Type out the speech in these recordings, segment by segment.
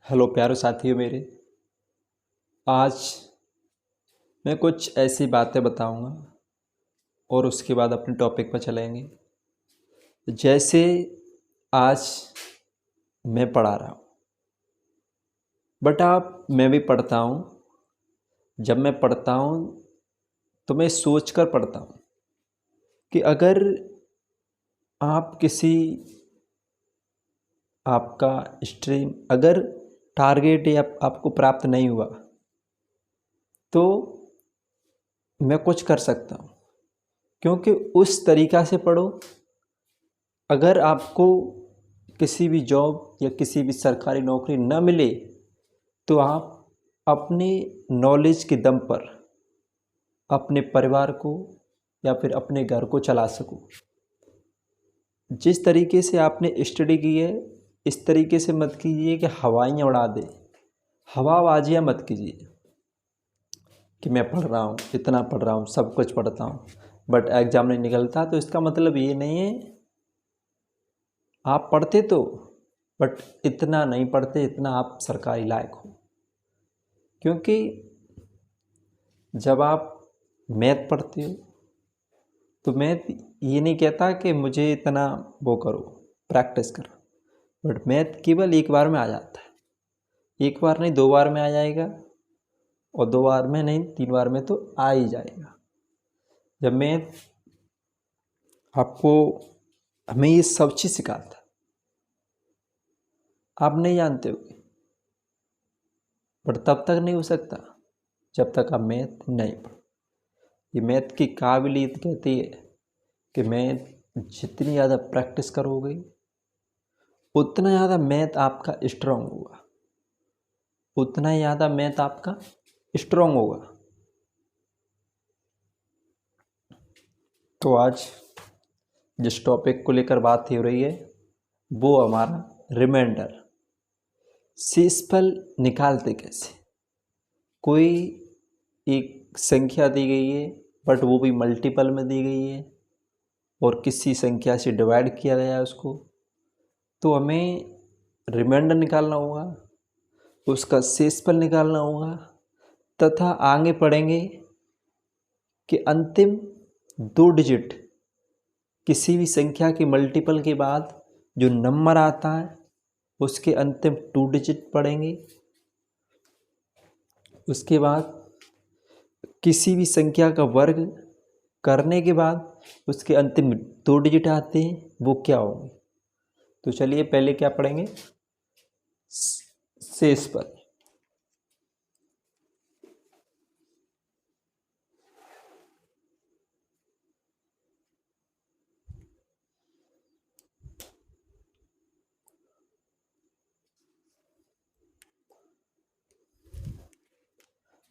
Hello प्यारे साथियों मेरे। आज मैं कुछ ऐसी बातें बताऊंगा और उसके बाद अपने टॉपिक पर चलेंगे। जैसे आज मैं पढ़ा रहा हूँ, बट आप मैं भी पढ़ता हूँ। जब मैं पढ़ता हूँ तो मैं सोच कर पढ़ता हूँ कि अगर आप किसी आपका स्ट्रीम अगर टारगेट या आपको प्राप्त नहीं हुआ तो मैं कुछ कर सकता हूँ, क्योंकि उस तरीक़ा से पढ़ो। अगर आपको किसी भी जॉब या किसी भी सरकारी नौकरी न मिले तो आप अपने नॉलेज के दम पर अपने परिवार को या फिर अपने घर को चला सको। जिस तरीके से आपने स्टडी की है इस तरीके से मत कीजिए कि हवाइयाँ उड़ा दे। हवाबाजियाँ मत कीजिए कि मैं पढ़ रहा हूँ, इतना पढ़ रहा हूँ, सब कुछ पढ़ता हूँ, बट एग्ज़ाम नहीं निकलता। तो इसका मतलब ये नहीं है, आप पढ़ते तो बट इतना नहीं पढ़ते इतना आप सरकारी लायक हो। क्योंकि जब आप मैथ पढ़ते हो तो मैथ ये नहीं कहता कि मुझे इतना वो करो, प्रैक्टिस करो, बट मैथ केवल एक बार में आ जाता है। एक बार नहीं, 2 बार में आ जाएगा, और 2 बार में नहीं, 3 बार में तो आ ही जाएगा। जब मैथ आपको हमें ये सब चीज़ सिखाता है, आप नहीं जानते हो, बट तब तक नहीं हो सकता जब तक आप मैथ नहीं पढ़ो। ये मैथ की काबिलियत कहती है कि मैथ जितनी ज़्यादा प्रैक्टिस करोगे उतना ज़्यादा मैथ आपका स्ट्रांग होगा, उतना ही ज़्यादा मैथ आपका स्ट्रांग होगा। तो आज जिस टॉपिक को लेकर बात हो रही है वो हमारा रिमाइंडर। शेषफल निकालते कैसे। कोई एक संख्या दी गई है बट वो भी मल्टीपल में दी गई है और किसी संख्या से डिवाइड किया गया है उसको, तो हमें रिमाइंडर निकालना होगा, उसका शेषफल निकालना होगा, तथा आगे पढ़ेंगे कि अंतिम 2 डिजिट किसी भी संख्या के मल्टीपल के बाद जो नंबर आता है उसके अंतिम 2 डिजिट पढ़ेंगे। उसके बाद किसी भी संख्या का वर्ग करने के बाद उसके अंतिम 2 डिजिट आते हैं, वो क्या होंगे। तो चलिए पहले क्या पढ़ेंगे, शेषफल।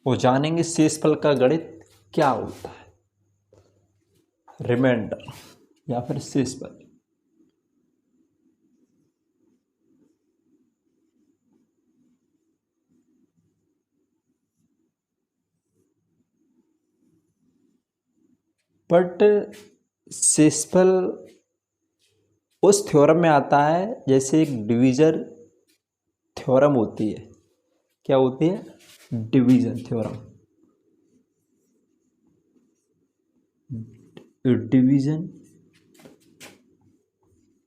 वो जानेंगे शेषफल का गणित क्या होता है, रिमाइंडर या फिर शेषफल। बट शेषफल उस थ्योरम में आता है जैसे एक डिवीजन थ्योरम होती है। क्या होती है, division theorem. Division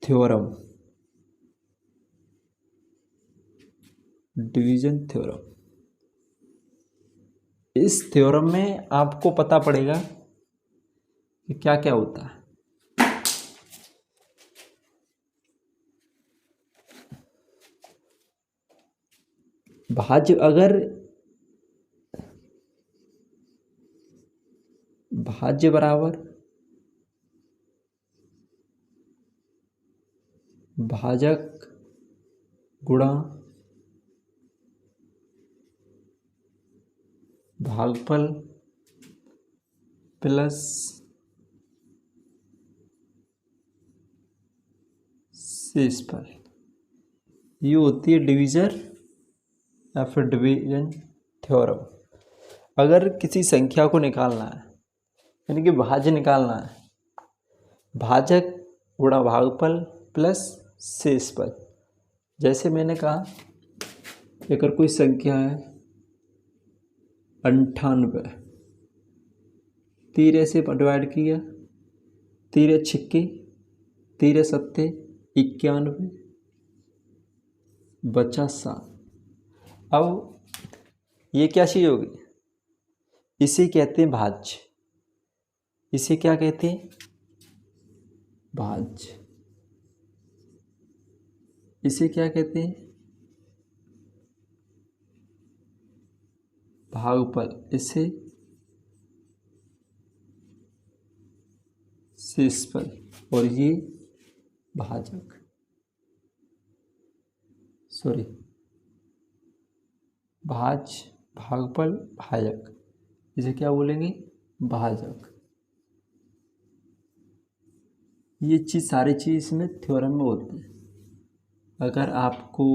theorem, division theorem. इस थ्योरम में आपको पता पड़ेगा कि क्या क्या होता है। भाज्य अगर भाज्य बराबर भाजक गुणा भागफल प्लस शेषफल, ये होती है डिवीजन या फिर डिवीजन थ्योरम। अगर किसी संख्या को निकालना है यानी कि भाज्य निकालना है, भाजक गुणा भागफल प्लस शेषफल। जैसे मैंने कहा अगर कोई संख्या है 98, तीरे से डिवाइड किया, तीरे छिक्के, तीरे सत्ते 91, बचा 7। अब ये क्या चीज़ होगी? इसे कहते हैं भाज्य। इसे क्या कहते हैं? भाज्य। इसे क्या कहते हैं? भागफल। इसे शेषफल। और ये भाजक, सॉरी भाज्य, भागफल, भाजक, इसे क्या बोलेंगे? भाजक। ये चीज़ सारी चीज़ इसमें थ्योरम में होती है। अगर आपको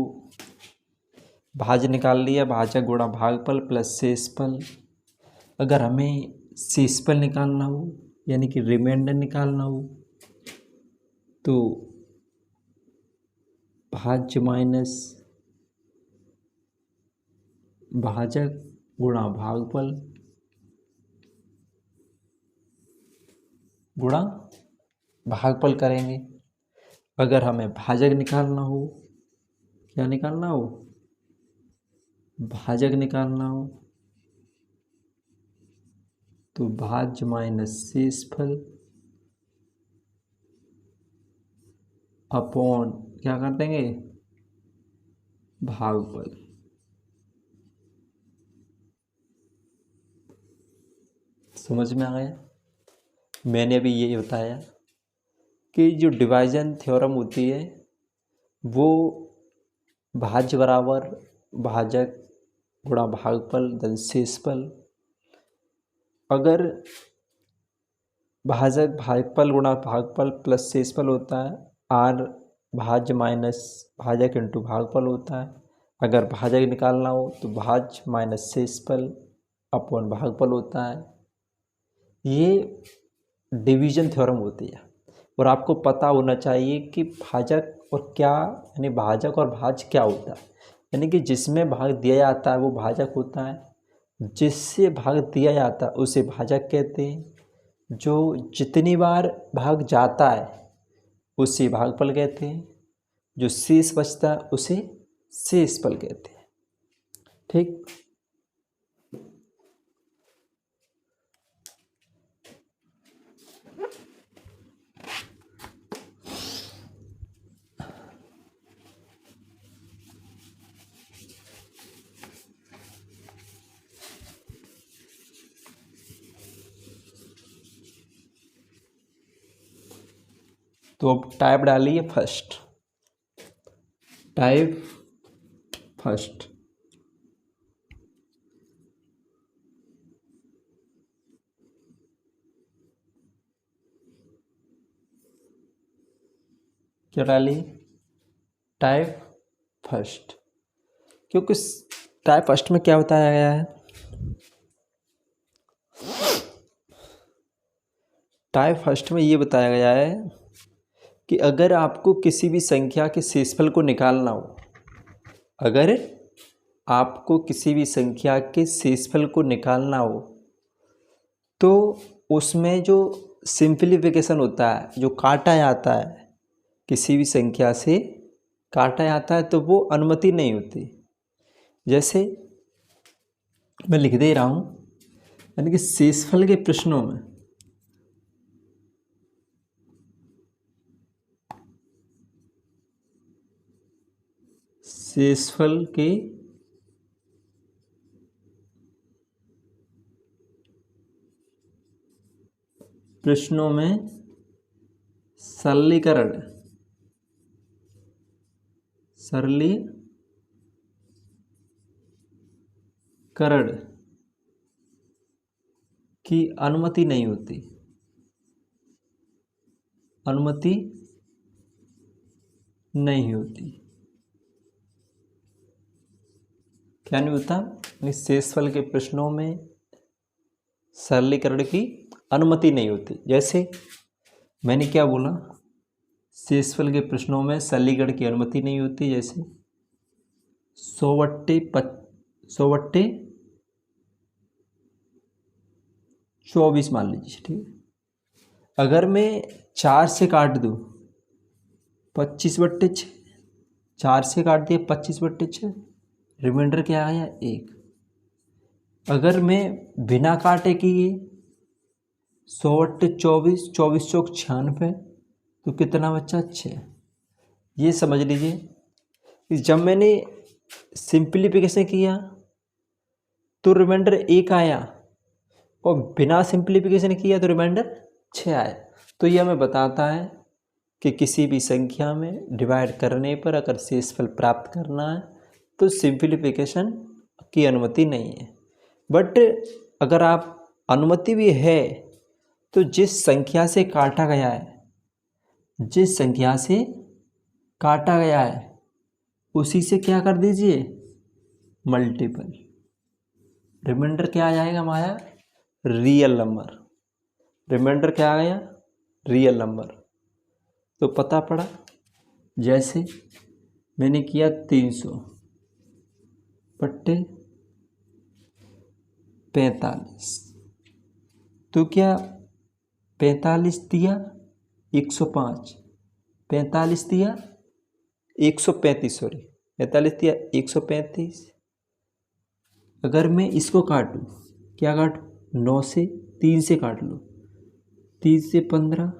भाज्य निकाल लिया, भाजक गुणा भागफल प्लस शेषफल। अगर हमें शेषफल निकालना हो यानी कि रिमाइंडर निकालना हो तो भाज्य माइनस भाजक गुणा भागफल गुणा भागफल करेंगे। अगर हमें भाजक निकालना हो, क्या निकालना हो? भाजक निकालना हो तो भाज्य माइनस शेषफल अपॉन क्या कर देंगे? भागफल। समझ में आ गया? मैंने अभी ये बताया कि जो डिवाइजन थ्योरम होती है वो भाज्य बराबर भाजक गुणा भागफल धन शेषफल। अगर भाजक भागफल गुणा भागफल प्लस शेषफल होता है, आर भाज्य माइनस भाजक इंटू भागफल होता है। अगर भाजक निकालना हो तो भाज्य माइनस शेषफल अपॉन भागफल होता है। ये डिवीजन थ्योरम होती है। और आपको पता होना चाहिए कि भाजक और क्या यानी भाजक और भाज्य क्या होता है। यानी कि जिसमें भाग दिया जाता है वो भाजक होता है, जिससे भाग दिया जाता है उसे भाजक कहते हैं, जो जितनी बार भाग जाता है उसे भागफल कहते हैं, जो शेष बचता है उसे शेषफल कहते हैं। ठीक। तो अब टाइप डालिए फर्स्ट। Type first. क्या डालिए? Type first. क्योंकि टाइप फर्स्ट में क्या बताया गया है? टाइप फर्स्ट में ये बताया गया है कि अगर आपको किसी भी संख्या के शेषफल को निकालना हो, अगर आपको किसी भी संख्या के शेषफल को निकालना हो तो उसमें जो सिंप्लीफिकेशन होता है, जो काटा जाता है, किसी भी संख्या से काटा जाता है तो वो अनुमति नहीं होती। जैसे मैं लिख दे रहा हूँ, यानी कि शेषफल के प्रश्नों में शेषफल के प्रश्नों में सरलीकरण की अनुमति नहीं होती। अनुमति नहीं होती। क्या नहीं होता? शेषफल के प्रश्नों में सरलीकरण की अनुमति नहीं होती। जैसे मैंने क्या बोला? शेषफल के प्रश्नों में सरलीकरण की अनुमति नहीं होती। जैसे 100/24 मान लीजिए, ठीक है। अगर मैं 4 से काट दूँ 25/6, 4 से काट दिया 25/6, रिमाइंडर क्या आया 1। अगर मैं बिना काटे किए 100/24, 24 चौक 96, तो कितना बचा 6। ये समझ लीजिए कि जब मैंने सिंप्लीफिकेशन किया तो रिमाइंडर 1 आया, और बिना सिंप्लीफिकेशन किया तो रिमाइंडर 6 आया। तो यह हमें बताता है कि किसी भी संख्या में डिवाइड करने पर अगर शेषफल प्राप्त करना है तो सिंप्लीफिकेशन की अनुमति नहीं है। बट अगर आप अनुमति भी है तो जिस संख्या से काटा गया है, जिस संख्या से काटा गया है उसी से क्या कर दीजिए, मल्टीपल। रिमाइंडर क्या आ जाएगा हमारा, रियल नंबर। रिमाइंडर क्या आ गया, रियल नंबर। तो पता पड़ा, जैसे मैंने किया 300/45, तो क्या 45 दिया 105, 45 दिया 135, सॉरी 45 दिया 135। अगर मैं इसको काटूँ, क्या काटूँ, 9 से 3 से काट लो, 3 से 15,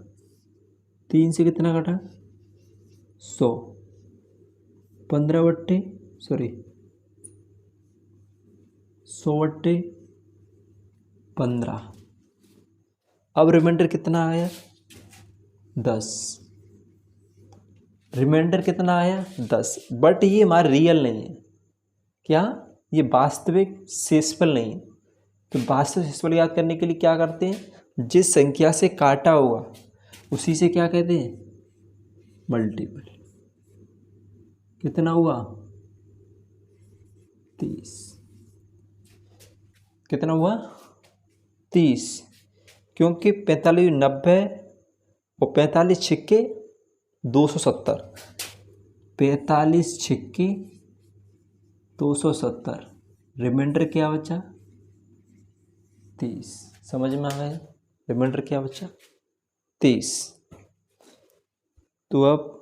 3 से कितना काटा 100, 100/15। अब रिमाइंडर कितना आया 10। रिमाइंडर कितना आया 10। बट ये हमारा रियल नहीं है, क्या, ये वास्तविक शेषफल नहीं है। तो वास्तविक शेषफल याद करने के लिए क्या करते हैं, जिस संख्या से काटा हुआ उसी से क्या कहते हैं, मल्टीपल। कितना हुआ 30। कितना हुआ 30, क्योंकि 45 90 और 45 छिक्के 270, 45 छिक्के 270, रिमाइंडर क्या बचा 30। समझ में आ गया, रिमाइंडर क्या बचा 30। तो अब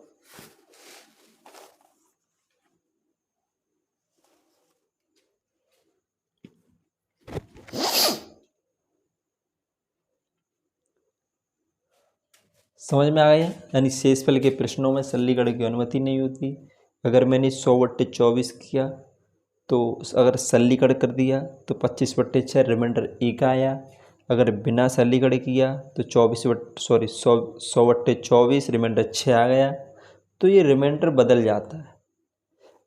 समझ में आ गया, यानी शेषफल के प्रश्नों में सरलीकरण की अनुमति नहीं होती। अगर मैंने 100/24 किया तो अगर सरलीकरण कर दिया तो 25/6 रिमाइंडर 1 आया। अगर बिना सरलीकरण किया तो 100/24 रिमाइंडर 6 आ गया। तो ये रिमाइंडर बदल जाता है।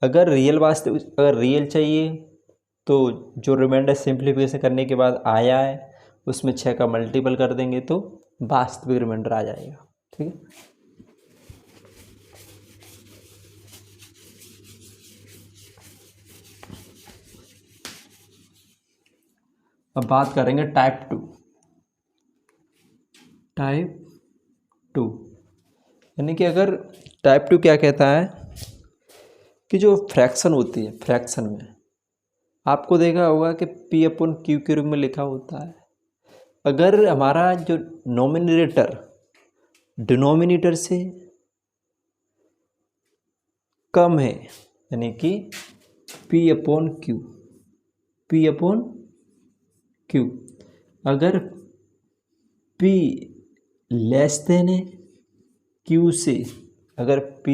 अगर रियल चाहिए तो जो रिमाइंडर सिंप्लीफिकेशन करने के बाद आया है उसमें 6 का मल्टीपल कर देंगे तो वास्तविक रिमाइंडर आ जाएगा। ठीक है। अब बात करेंगे टाइप 2। यानी कि अगर टाइप 2 क्या कहता है कि जो फ्रैक्शन होती है, फ्रैक्शन में आपको देखा होगा कि P/Q के रूप में लिखा होता है। अगर हमारा जो नोमिनेटर डिनोमिनेटर से कम है, यानी कि P/Q, अगर P लेस देन है Q से, अगर P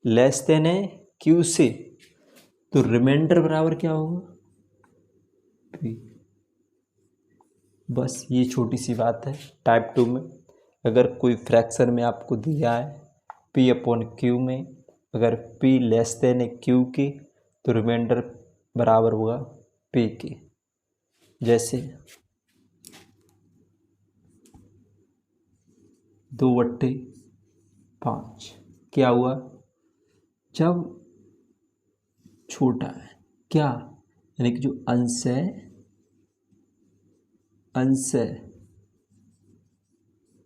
लेस देन है Q से, तो रिमाइंडर बराबर क्या होगा P। बस ये छोटी सी बात है टाइप 2 में। अगर कोई फ्रैक्शन में आपको दिया है P/Q में, अगर P लेस देन है Q के तो रिमाइंडर बराबर होगा P के। जैसे 2/5 क्या हुआ, जब छोटा है क्या, यानी कि जो अंश है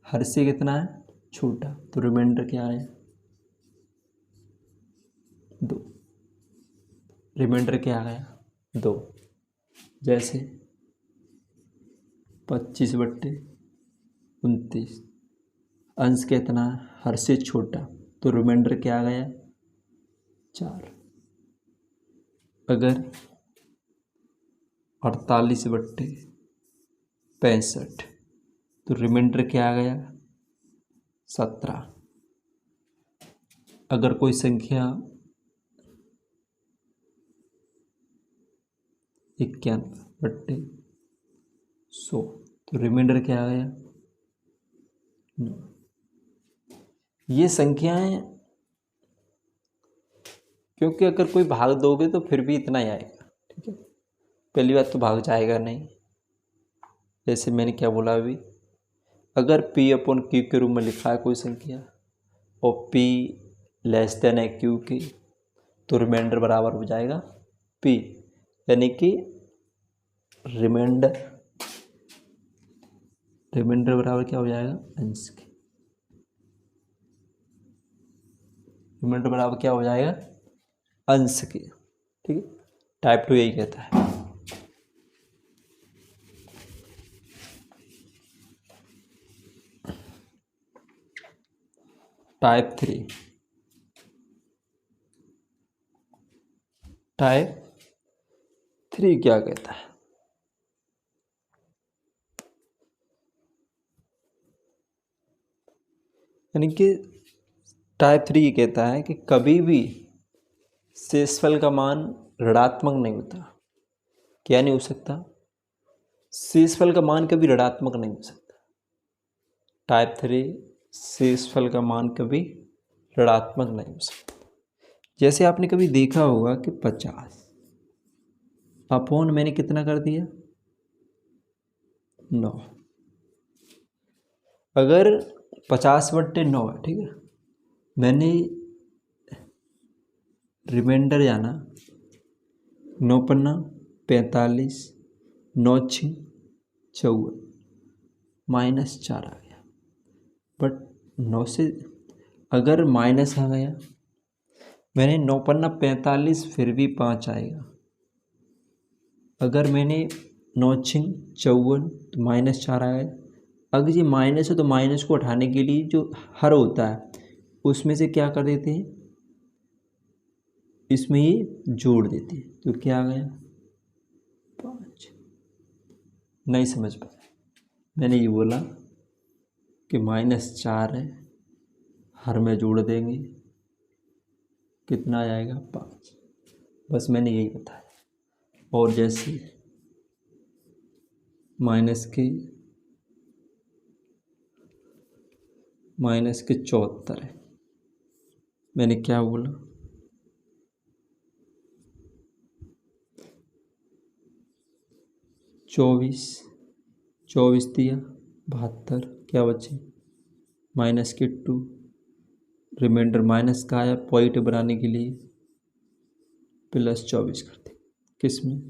हर से कितना है छोटा, तो रिमाइंडर क्या है 2। रिमाइंडर क्या आ गया 2। जैसे 25/29, अंश कितना है हर से छोटा, तो रिमाइंडर क्या आ गया 4। अगर 48/65, तो रिमाइंडर क्या आ गया 17। अगर कोई संख्या 91/100, तो रिमाइंडर क्या आ गया 9। ये संख्याएं, क्योंकि अगर कोई भाग दोगे तो फिर भी इतना ही आएगा, ठीक है। पहली बात तो भाग जाएगा नहीं, जैसे मैंने क्या बोला अभी, अगर P/Q के रूप में लिखा है कोई संख्या और P लेस देन है Q की, तो रिमाइंडर बराबर हो जाएगा P, यानी कि रिमाइंडर बराबर क्या हो जाएगा अंश के। रिमाइंडर बराबर क्या हो जाएगा अंश के, ठीक है। टाइप 2 यही कहता है। टाइप 3 क्या कहता है, यानी कि टाइप 3 ये कहता है कि कभी भी शेषफल का मान ऋणात्मक नहीं होता। क्या नहीं हो सकता, शेषफल का मान कभी ऋणात्मक नहीं हो सकता। टाइप 3 शेषफल का मान कभी ऋणात्मक नहीं हो सकता। जैसे आपने कभी देखा होगा कि 50 अपॉन मैंने कितना कर दिया 9, अगर 50/9 है, ठीक है, मैंने रिमाइंडर जाना 9×45, 9×6 = -4 आ गया। बट 9 से अगर माइनस आ गया, मैंने 9×45 फिर भी 5 आएगा। अगर मैंने 9×54 तो -4 आएगा। अगर ये माइनस है तो माइनस को उठाने के लिए जो हर होता है उसमें से क्या कर देते हैं, इसमें ये जोड़ देते हैं, तो क्या आ गया 5। नहीं समझ पाया, मैंने ये बोला कि -4 है, हर में जोड़ देंगे कितना आएगा 5, बस मैंने यही बताया। और जैसे -74 है, मैंने क्या बोला 24 दिया 72, क्या बचे -2, रिमाइंडर माइनस का आया पॉजिटिव बनाने के लिए +24 कर दे, किस में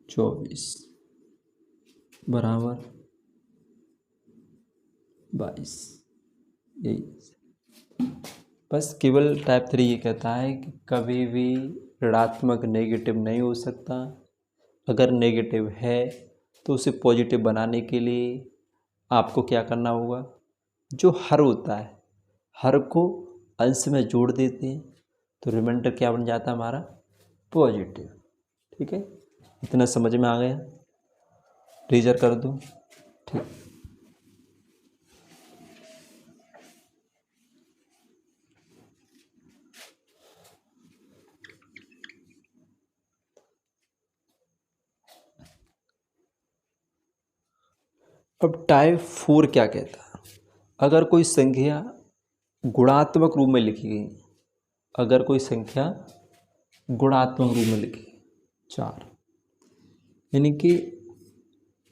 24 बराबर 22। यही बस केवल टाइप 3 ये कहता है कि कभी भी ऋणात्मक नेगेटिव नहीं हो सकता। अगर नेगेटिव है तो उसे पॉजिटिव बनाने के लिए आपको क्या करना होगा, जो हर होता है हर को अंश में जोड़ देते हैं, तो रिमाइंडर क्या बन जाता है हमारा पॉजिटिव। ठीक है, इतना समझ में आ गया, रीजर कर दूं। ठीक, अब टाइप 4 क्या कहता है, अगर कोई संख्या गुणात्मक रूप में लिखी गई, अगर कोई संख्या गुणात्मक रूप में लिखी 4, यानी कि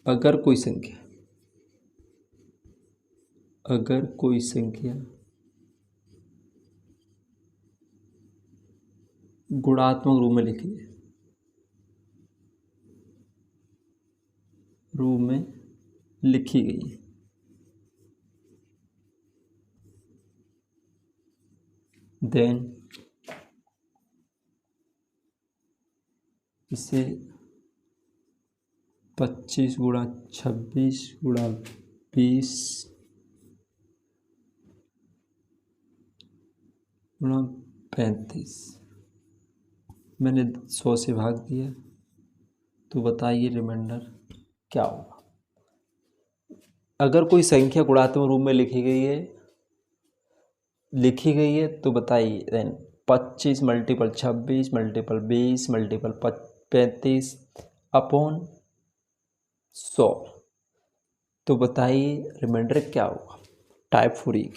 अगर कोई संख्या गुणात्मक रूप में लिखी है, रूप में लिखी गई है, देन इसे 25 गुणा 26 गुणा 20 गुणा 35 मैंने 100 से भाग दिया, तो बताइए रिमाइंडर क्या होगा। अगर कोई संख्या गुणात्मक रूप में लिखी गई है तो बताइए then 25 multiple 26 multiple 20 multiple 35 upon 100, तो बताइए रिमाइंडर क्या होगा। टाइप 4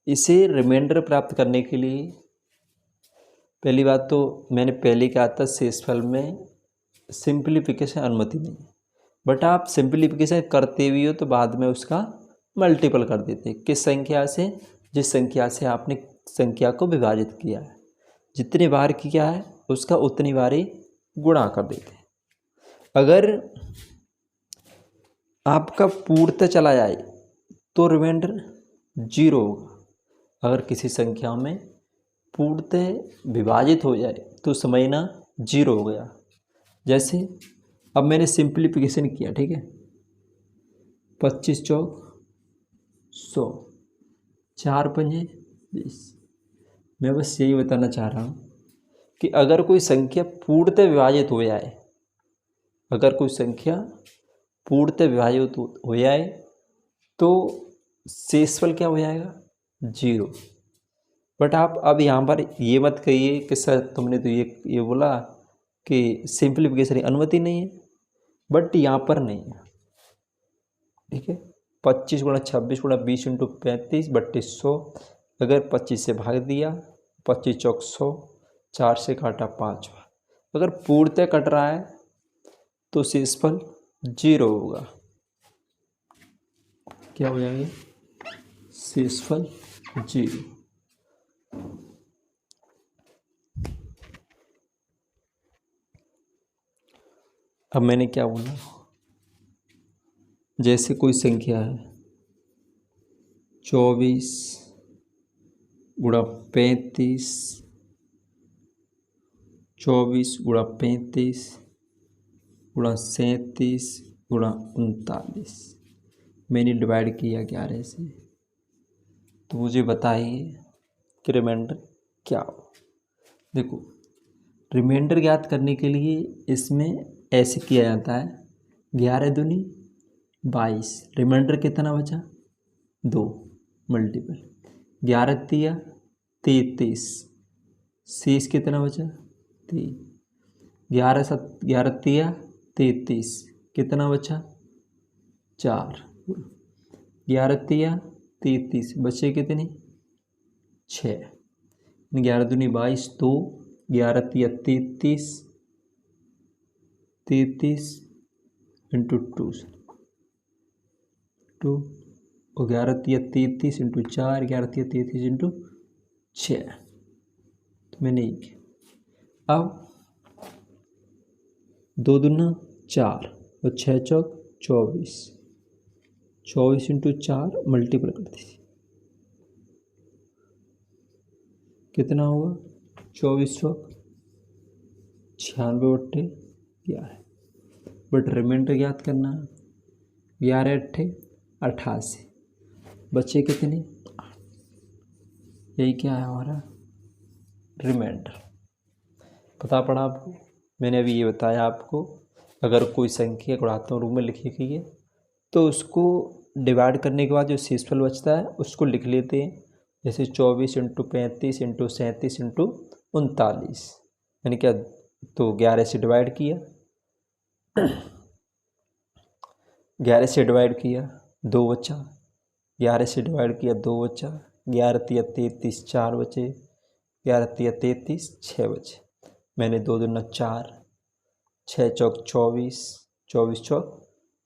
इसे रिमाइंडर प्राप्त करने के लिए पहली बात तो मैंने पहले कहा था शेषफल में सिंप्लीफिकेशन अनुमति नहीं, बट आप सिंप्लीफिकेशन करते भी हो तो बाद में उसका मल्टीपल कर देते। किस संख्या से? जिस संख्या से आपने संख्या को विभाजित किया है, जितनी बार किया है उसका उतनी बार ही गुणा कर देते। अगर आपका पूर्णतः चला जाए तो रिमाइंडर 0 होगा। अगर किसी संख्या में पूर्णतः विभाजित हो जाए तो समझना 0 हो गया। जैसे अब मैंने सिंप्लीफिकेशन किया, ठीक है, 25 चौक 100, 4 पंजे 20। मैं बस यही बताना चाह रहा हूँ कि अगर कोई संख्या पूर्णतः विभाजित हो जाए, अगर कोई संख्या पूर्णतः विभाजित हो जाए तो शेषफल क्या हो जाएगा? 0। बट आप अब यहाँ पर ये मत कहिए कि सर तुमने तो ये बोला कि सिंप्लीफिकेशन अनुमति नहीं है, बट यहाँ पर नहीं है, ठीक है। 25 गुणा 26 गुणा 20 इंटू 35 बट्टे 100। अगर 25 से भाग दिया, 25 चौक 100, 4 से काटा 5। अगर पूर्णतः कट रहा है तो शेषफल 0 होगा। क्या हो जाएगा? शेषफल 0। अब मैंने क्या बोला, जैसे कोई संख्या है 24 गुणा 35, 24 गुणा 35 गुणा 37 गुणा 39, मैंने डिवाइड किया 11 से, तो मुझे बताइए कि रिमाइंडर क्या हो। देखो, रिमाइंडर ज्ञात करने के लिए इसमें ऐसे किया जाता है, 11 दूनी 22, रिमाइंडर कितना बचा? 2 मल्टीपल 11 तिया 33, शेष कितना बचा? 3। 11 तिया 33, कितना बचा? 4। 11 तिया 33, बचे कितने? 6। 11 दूनी 22, 2, 11 तिया 33, 33 इंटू 2 और 11 तिया 33 इंटू 4, 11 तिया 33 इंटू 6, तो मैंने ये किया। अब 2 दूना 4 और 6 चौक 24, 24 इंटू 4 मल्टीपल कर दीजिए, कितना होगा? 24 चौक 96 बट्टे 11। बट रिमाइंडर ज्ञात करना है, 11 अट्ठे 88, बचे कितने? 8। यही क्या है हमारा रिमाइंडर। पता पड़ा आपको? मैंने अभी ये बताया आपको, अगर कोई संख्या गुणात्मक रूप में लिखी गई है तो उसको डिवाइड करने के बाद जो शेषफल बचता है उसको लिख लेते हैं। जैसे 24 इंटू 35 इंटू 37 इंटू 39, यानी क्या, तो 11 से डिवाइड किया, 11 से डिवाइड किया 2 बचा, 11 से डिवाइड किया 2 बचा, 11 तिया 33 4 बचे, 11 तिया 33 6 बचे। मैंने 2 दूना 4, 6 चौक 24, 24 चौक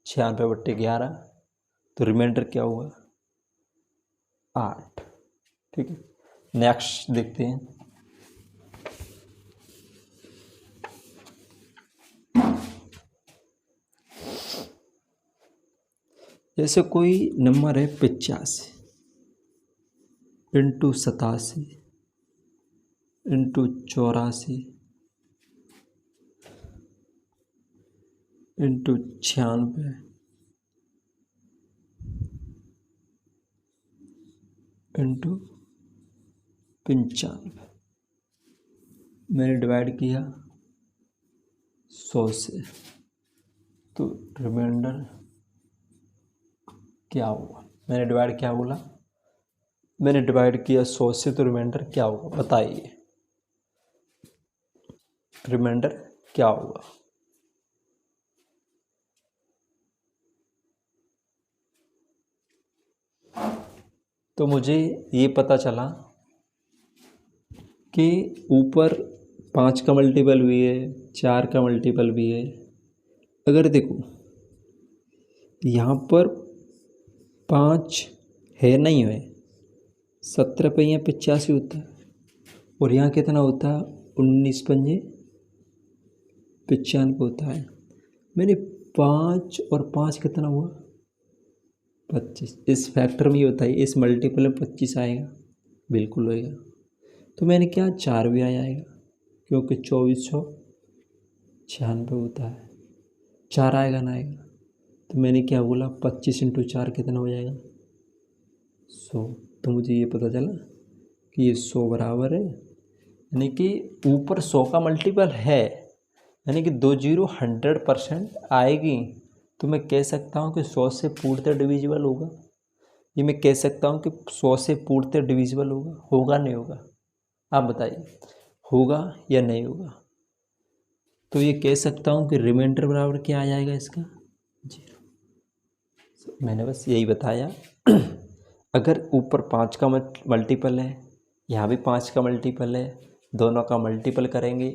96 बट्टे 11, तो रिमाइंडर क्या हुआ? 8। ठीक है, नेक्स्ट देखते हैं। जैसे कोई नंबर है 85 इंटू 87 इंटू 84 इंटू 96 इंटू 95। मैंने डिवाइड किया 100 से, तो रिमाइंडर क्या होगा? मैंने डिवाइड क्या बोला? मैंने डिवाइड किया 100 से, तो रिमाइंडर क्या होगा बताइए? रिमाइंडर क्या होगा? तो मुझे ये पता चला कि ऊपर 5 का मल्टीपल भी है, 4 का मल्टीपल भी है। अगर देखो यहाँ पर 5 है नहीं है, 17 पे 85 होता है, और यहाँ कितना होता है? 19 पंजे 95 होता है। मैंने 5 और 5 कितना हुआ? 25। इस फैक्टर में ही होता है, इस मल्टीपल में 25 आएगा, बिल्कुल होएगा। तो मैंने क्या 4 भी आएगा, क्योंकि 2496 होता है, 4 आएगा ना आएगा। तो मैंने क्या बोला? 25 इंटू 4 कितना हो जाएगा? 100। तो मुझे ये पता चला कि ये 100 बराबर है, यानी कि ऊपर 100 का मल्टीपल है, यानी कि 2 जीरो 100% आएगी। तो मैं कह सकता हूँ कि 100 से पूर्णतः डिविजिबल होगा। ये मैं कह सकता हूँ कि 100 से पूर्णतः डिविजिबल होगा नहीं होगा? आप बताइए, होगा या नहीं होगा? तो ये कह सकता हूँ कि रिमाइंडर बराबर क्या आ जाएगा इसका? 0। मैंने बस यही बताया। अगर ऊपर 5 का मल्टीपल है, यहाँ भी 5 का मल्टीपल है, दोनों का मल्टीपल करेंगे,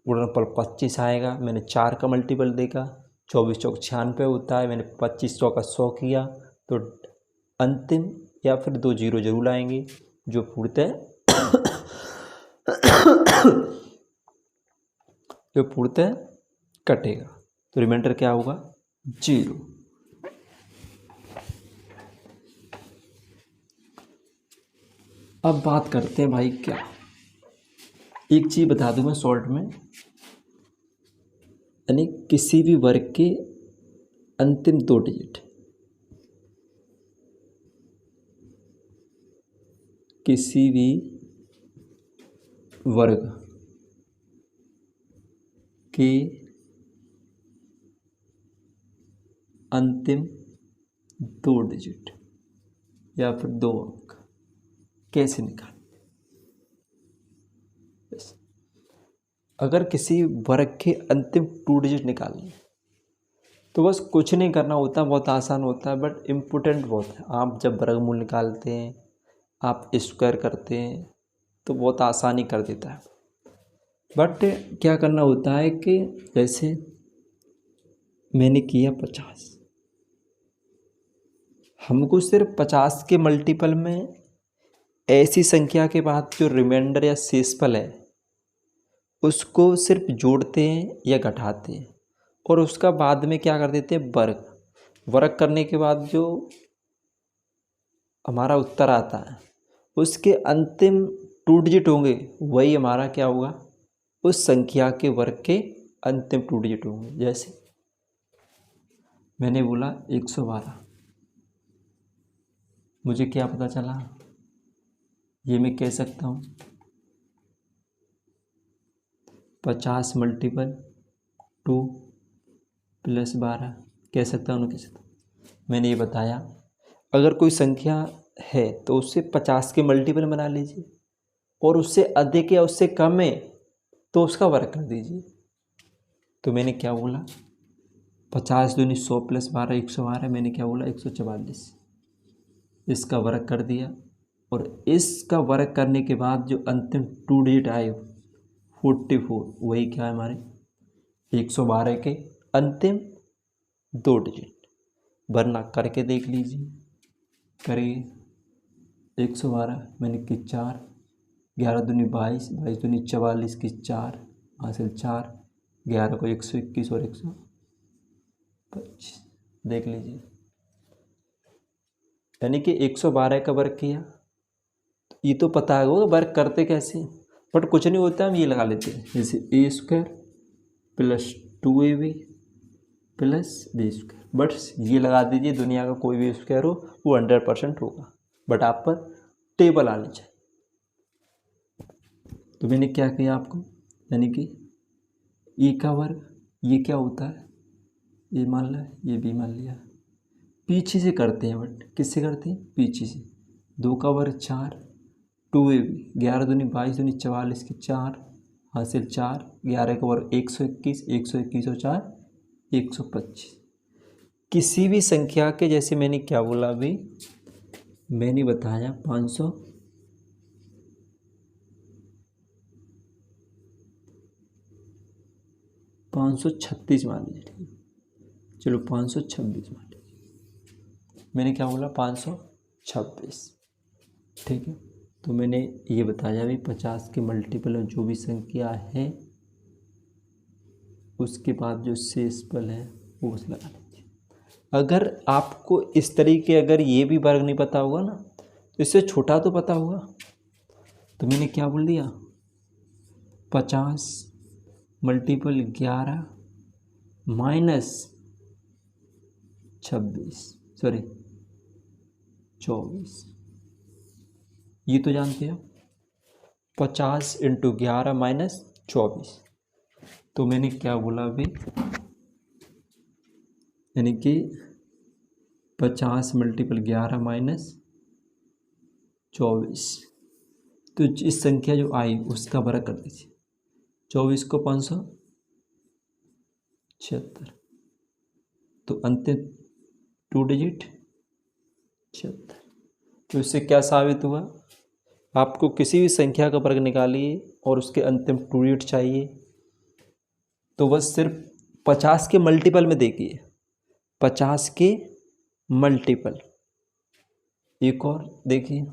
गुणनफल 25 आएगा। मैंने 4 का मल्टीपल देखा, 24 चौक 96 होता है, मैंने 25 का 100 किया, तो अंतिम या फिर 2 जीरो जरूर आएंगे, जो पूर्णतः कटेगा। तो रिमाइंडर क्या होगा? 0। अब बात करते हैं भाई, क्या एक चीज़ बता दूं मैं शॉर्ट में, यानी किसी भी वर्ग के अंतिम 2 डिजिट, किसी भी वर्ग के अंतिम 2 डिजिट या फिर 2 अंक कैसे निकालें? अगर किसी वर्ग के अंतिम 2 डिजिट निकालने, तो बस कुछ नहीं करना होता, बहुत आसान होता है, बट इम्पोर्टेंट बहुत है। आप जब वर्गमूल निकालते हैं, आप स्क्वायर करते हैं, तो बहुत आसानी कर देता है। बट क्या करना होता है कि जैसे मैंने किया 50, हमको सिर्फ 50 के मल्टीपल में ऐसी संख्या के बाद जो रिमाइंडर या शेषफल है उसको सिर्फ जोड़ते हैं या घटाते हैं, और उसका बाद में क्या कर देते हैं? वर्ग करने के बाद जो हमारा उत्तर आता है उसके अंतिम 2 डिजिट होंगे, वही हमारा क्या होगा? उस संख्या के वर्ग के अंतिम 2 डिजिट होंगे। जैसे मैंने बोला 112, मुझे क्या पता चला? ये मैं कह सकता हूँ 50 मल्टीपल 2 प्लस 12, कह सकता हूँ ना? कह सकता हूँ। मैंने ये बताया, अगर कोई संख्या है तो उससे 50 के मल्टीपल बना लीजिए, और उससे अधिक या उससे कम है तो उसका वर्ग कर दीजिए। तो मैंने क्या बोला? 50 दूनी 100 प्लस 12 112, मैंने क्या बोला? 144। इसका वर्ग कर दिया, और इसका वर्ग करने के बाद जो अंतिम 2 डिजिट आए 44, वही क्या है हमारे 112 के अंतिम 2 डिजिट। वरना करके देख लीजिए, करिए। 112 मैंने की 4, 11 दूनी 22, 22 दूनी 44 की 4 हासिल 4, 11 को 121 और 125, देख लीजिए। यानी कि 112 का वर्ग किया, तो ये तो पता है वो वर्ग करते कैसे, बट कुछ नहीं होता, हम ये लगा लेते हैं जैसे a² plus 2ab plus B square. But ये लगा दीजिए दुनिया का कोई भी स्क्वायर हो वो 100% होगा, बट आप पर टेबल आनी चाहिए। तो मैंने क्या किया आपको, यानी कि ए का वर्ग ये क्या होता है, ए मान लिया, ये बी मान लिया। पीछे से करते हैं, बट किससे करते हैं, पीछे से। 2 का वर्ग 4, 2ab, 11 दूनी 22 दूनी 44 की 4 हासिल 4, 11 का वर्ग 121, 121 और 4 125। किसी भी संख्या के, जैसे मैंने क्या बोला अभी, मैंने बताया 536 मान लीजिए, ठीक है, चलो 526 मान लीजिए, मैंने क्या बोला 526, ठीक है। तो मैंने ये बताया भी 50 के मल्टीपल जो भी संख्या है उसके बाद जो शेषफल है वो बस लगा लीजिए। अगर आपको इस तरीके अगर ये भी वर्ग नहीं पता होगा ना, तो इससे छोटा तो पता होगा। तो मैंने क्या बोल दिया, 50 मल्टीपल 11 माइनस 24, ये तो जानते हो 50 × 11 माइनस 24। तो मैंने क्या बोला अभी, यानी कि 50 मल्टीपल 11 माइनस 24। तो इस संख्या जो आई उसका वर्ग कर दीजिए, 24 को 576, तो अंतिम 2 डिजिट 76। तो इससे क्या साबित हुआ, आपको किसी भी संख्या का वर्ग निकालिए और उसके अंतिम 2 डिजिट चाहिए, तो बस सिर्फ 50 के मल्टीपल में देखिए, 50 के मल्टीपल। एक और देखिए,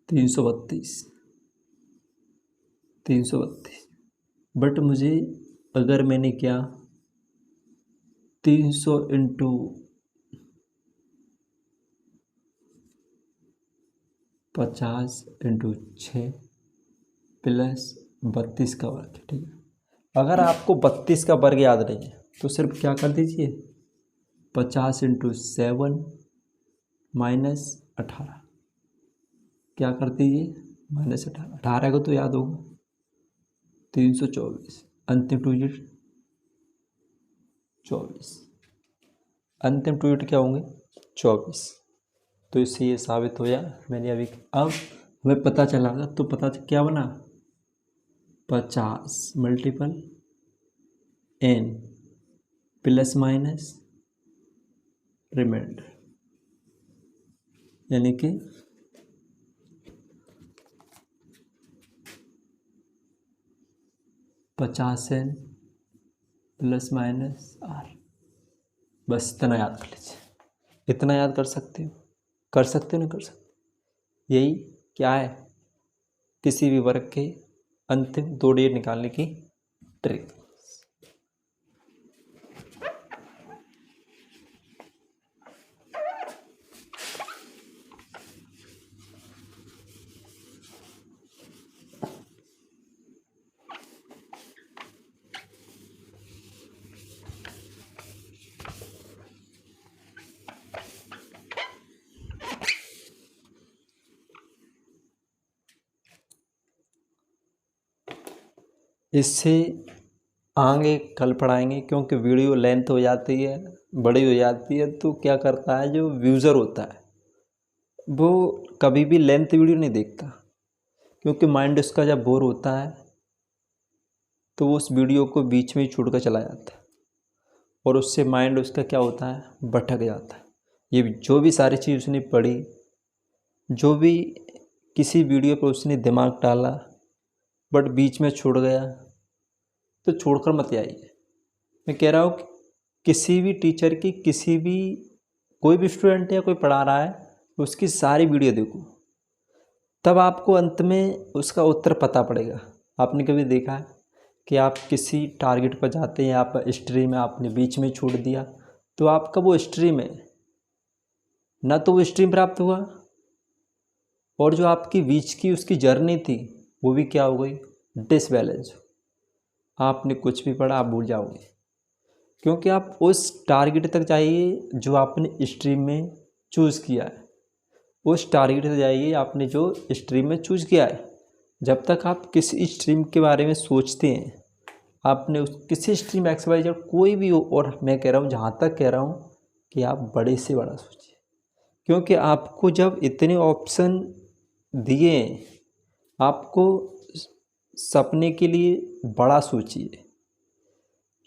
332, बट मुझे अगर मैंने क्या 300 × 50 × 6 प्लस 32 का वर्ग, ठीक है। अगर आपको 32 का वर्ग याद नहीं है तो सिर्फ क्या कर दीजिए, 50 × 7 माइनस 18, क्या कर दीजिए -18, 18 को तो याद होगा, 324, अंतिम 2 डिजिट 24, अंतिम 2 डिजिट क्या होंगे 24। तो इससे ये साबित हो गया मैंने अभी। अब हमें पता चला तो पता क्या बना, 50 multiple n plus minus remainder, यानी कि 50n प्लस माइनस r। बस इतना याद कर लीजिए, इतना याद कर सकते हो, कर सकते हो, नहीं कर सकते। यही क्या है, किसी भी वर्ग के अंतिम 2 डिजिट निकालने की ट्रिक। इससे आगे कल पढ़ाएंगे, क्योंकि वीडियो लेंथ हो जाती है, बड़ी हो जाती है, तो क्या करता है जो व्यूज़र होता है वो कभी भी लेंथ वीडियो नहीं देखता, क्योंकि माइंड उसका जब बोर होता है तो वो उस वीडियो को बीच में ही छोड़ कर चला जाता है, और उससे माइंड उसका क्या होता है, भटक जाता है। ये जो भी सारी चीज़ उसने पढ़ी, जो भी किसी वीडियो पर उसने दिमाग डाला बट बीच में छूट गया, तो छोड़कर मत आइए। मैं कह रहा हूँ कि किसी भी टीचर की, किसी भी कोई भी स्टूडेंट या कोई पढ़ा रहा है उसकी सारी वीडियो देखो, तब आपको अंत में उसका उत्तर पता पड़ेगा। आपने कभी देखा है कि आप किसी टारगेट पर जाते हैं, आप हिस्ट्री में आपने बीच में छूट दिया, तो आपका वो हिस्ट्री में ना तो वो स्ट्रीम प्राप्त हुआ, और जो आपकी बीच की उसकी जर्नी थी वो भी क्या हो गई, डिसबैलेंस। आपने कुछ भी पढ़ा आप भूल जाओगे, क्योंकि आप उस टारगेट तक जाइए जो आपने स्ट्रीम में चूज़ किया है। उस टारगेट तक जाइए आपने जो स्ट्रीम में चूज़ किया है। जब तक आप किसी स्ट्रीम के बारे में सोचते हैं, आपने उस किसी स्ट्रीम XYZ कोई भी हो, और मैं कह रहा हूँ, जहाँ तक कह रहा हूँ कि आप बड़े से बड़ा सोचिए, क्योंकि आपको जब इतने ऑप्शन दिए हैं, आपको सपने के लिए बड़ा सोचिए,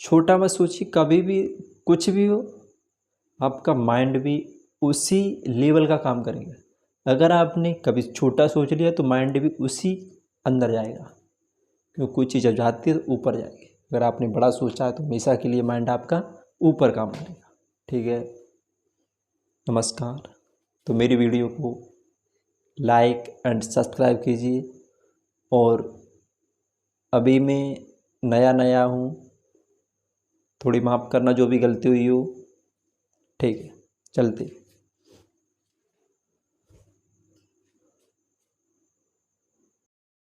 छोटा मत सोचिए। कभी भी कुछ भी हो, आपका माइंड भी उसी लेवल का काम करेगा। अगर आपने कभी छोटा सोच लिया तो माइंड भी उसी अंदर जाएगा, क्योंकि कोई चीज़ जब जाती है तो ऊपर जाएगी। अगर आपने बड़ा सोचा है तो हमेशा के लिए माइंड आपका ऊपर काम करेगा। ठीक है, नमस्कार। तो मेरी वीडियो को लाइक एंड सब्सक्राइब कीजिए। और अभी मैं नया नया हूँ, थोड़ी माफ़ करना जो भी गलती हुई हो। ठीक है, चलते।